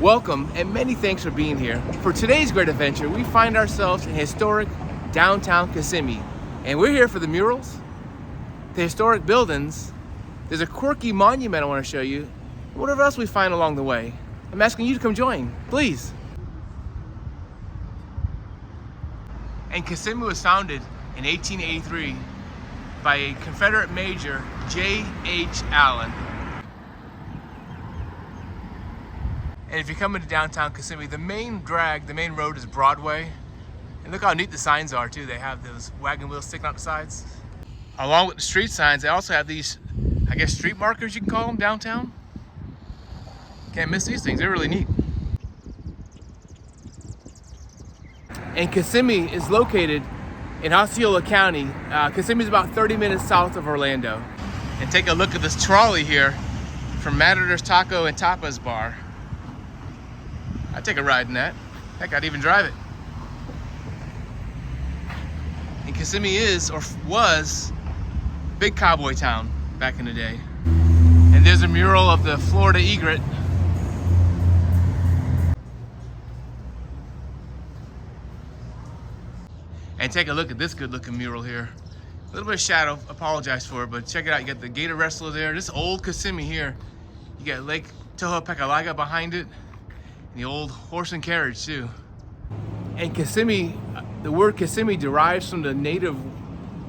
Welcome and many thanks for being here. For today's great adventure, we find ourselves in historic downtown Kissimmee. And we're here for the murals, the historic buildings. There's a quirky monument I want to show you, and whatever else we find along the way. I'm asking you to come join, please. And Kissimmee was founded in 1883 by a Confederate Major, J.H. Allen. And if you're coming to downtown Kissimmee, the main road is Broadway. And look how neat the signs are too. They have those wagon wheels sticking out the sides. Along with the street signs, they also have these, I guess, street markers you can call them downtown. Can't miss these things, they're really neat. And Kissimmee is located in Osceola County. Kissimmee is about 30 minutes south of Orlando. And take a look at this trolley here from Matador's Taco and Tapas Bar. I'd take a ride in that. Heck, I'd even drive it. And Kissimmee is, or was, a big cowboy town back in the day. And there's a mural of the Florida egret. And take a look at this good looking mural here. A little bit of shadow, apologize for it, but check it out. You got the gator wrestler there. This old Kissimmee here. You got Lake Tohopekalaga behind it. The old horse and carriage too. And Kissimmee, the word Kissimmee derives from the native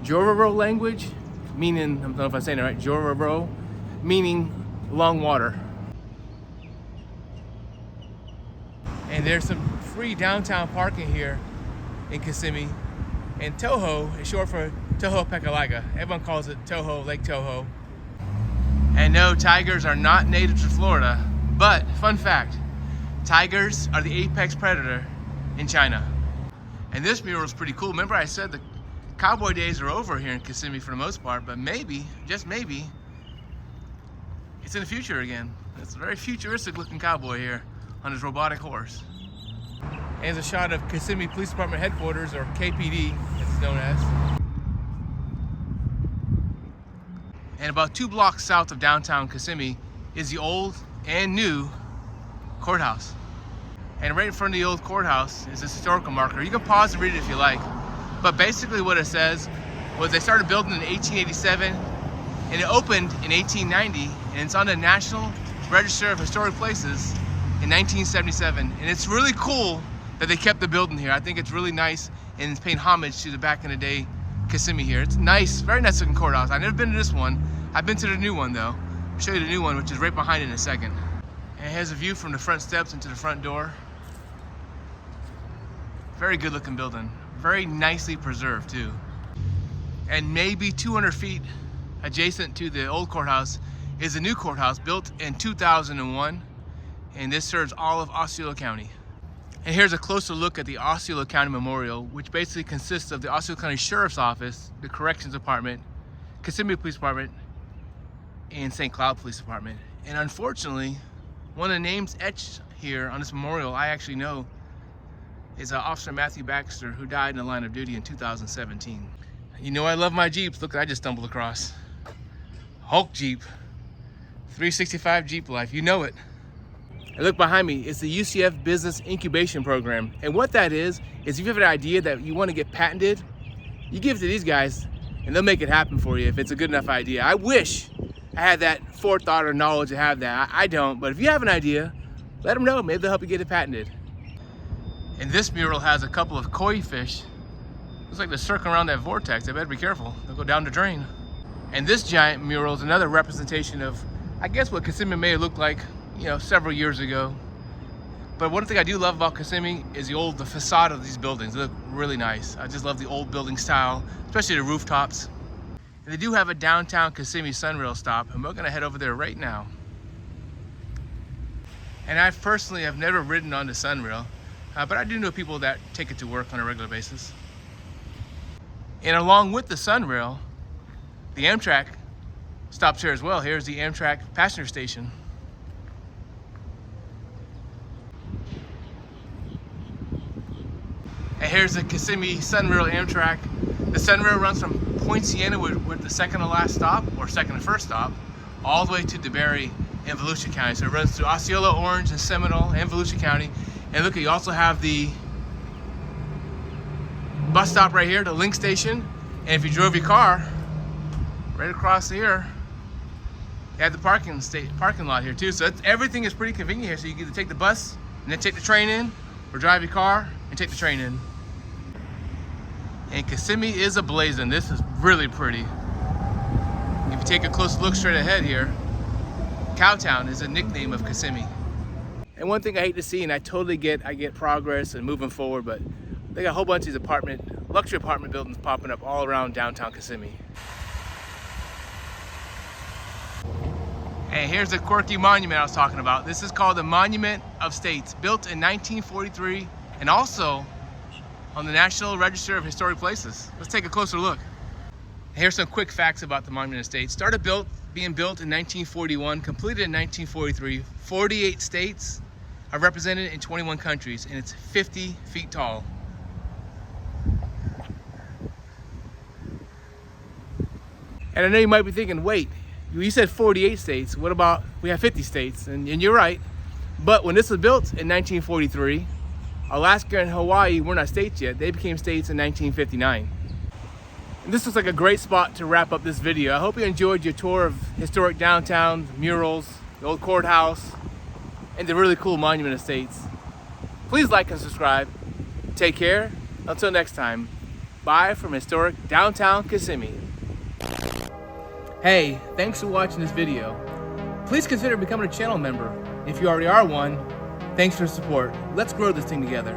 Jororo language, meaning, I don't know if I'm saying it right, Jororo, meaning long water. And there's some free downtown parking here in Kissimmee. And Toho is short for Tohopekalaga. Everyone calls it Toho, Lake Toho. And no, tigers are not native to Florida, but fun fact, tigers are the apex predator in China. And this mural is pretty cool. Remember I said the cowboy days are over here in Kissimmee for the most part, but maybe, just maybe, it's in the future again. It's a very futuristic looking cowboy here on his robotic horse. And here's a shot of Kissimmee Police Department headquarters, or KPD as it's known as. And about 2 blocks south of downtown Kissimmee is the old and new courthouse. And right in front of the old courthouse is this historical marker. You can pause and read it if you like. But basically what it says was they started building in 1887 and it opened in 1890, and it's on the National Register of Historic Places in 1977. And it's really cool that they kept the building here. I think it's really nice, and it's paying homage to the back in the day Kissimmee here. It's nice, very nice looking courthouse. I've never been to this one. I've been to the new one though. I'll show you the new one, which is right behind it in a second. And here's a view from the front steps into the front door. Very good looking building. Very nicely preserved too. And maybe 200 feet adjacent to the old courthouse is a new courthouse built in 2001. And this serves all of Osceola County. And here's a closer look at the Osceola County Memorial, which basically consists of the Osceola County Sheriff's Office, the Corrections Department, Kissimmee Police Department, and St. Cloud Police Department. And unfortunately, one of the names etched here on this memorial I actually know is Officer Matthew Baxter, who died in the line of duty in 2017. You know I love my Jeeps. Look what I just stumbled across. Hulk Jeep. 365 Jeep life, you know it. And look behind me, it's the UCF Business Incubation Program. And what that is if you have an idea that you want to get patented, you give it to these guys and they'll make it happen for you if it's a good enough idea. I wish I had that forethought or knowledge to have that. I don't, but if you have an idea, let them know. Maybe they'll help you get it patented. And this mural has a couple of koi fish. Looks like they're circling around that vortex. They better be careful. They'll go down the drain. And this giant mural is another representation of, I guess, what Kissimmee may have looked like, several years ago. But one thing I do love about Kissimmee is the facade of these buildings. They look really nice. I just love the old building style, especially the rooftops. And they do have a downtown Kissimmee Sunrail stop, and we're gonna head over there right now. And I personally have never ridden on the Sunrail, but I do know people that take it to work on a regular basis. And along with the Sunrail, the Amtrak stops here as well. Here's the Amtrak passenger station. And here's the Kissimmee Sunrail Amtrak. The Sunrail runs from Point Siena with the second to last stop, or second to first stop, all the way to DeBary in Volusia County. So it runs through Osceola, Orange, and Seminole, and Volusia County. And look, you also have the bus stop right here, the link station. And if you drove your car right across here, you have the parking lot here too. So everything is pretty convenient here. So you can either take the bus and then take the train in, or drive your car and take the train in. And Kissimmee is ablazing. This is really pretty. If you take a close look straight ahead here, Cowtown is a nickname of Kissimmee. And one thing I hate to see, and I totally get, I get progress and moving forward, but they got a whole bunch of these luxury apartment buildings popping up all around downtown Kissimmee. And here's the quirky monument I was talking about. This is called the Monument of States, built in 1943 and also on the National Register of Historic Places. Let's take a closer look. Here's some quick facts about the Monument of States. Started being built in 1941, completed in 1943. 48 states are represented in 21 countries, and it's 50 feet tall. And I know you might be thinking, wait, you said 48 states, what about, we have 50 states, and you're right. But when this was built in 1943, Alaska and Hawaii were not states yet. They became states in 1959. And this looks like a great spot to wrap up this video. I hope you enjoyed your tour of historic downtown, murals, the old courthouse, and the really cool Monument of States. Please like and subscribe. Take care. Until next time, bye from historic downtown Kissimmee. Hey, thanks for watching this video. Please consider becoming a channel member. If you already are one, thanks for the support. Let's grow this thing together.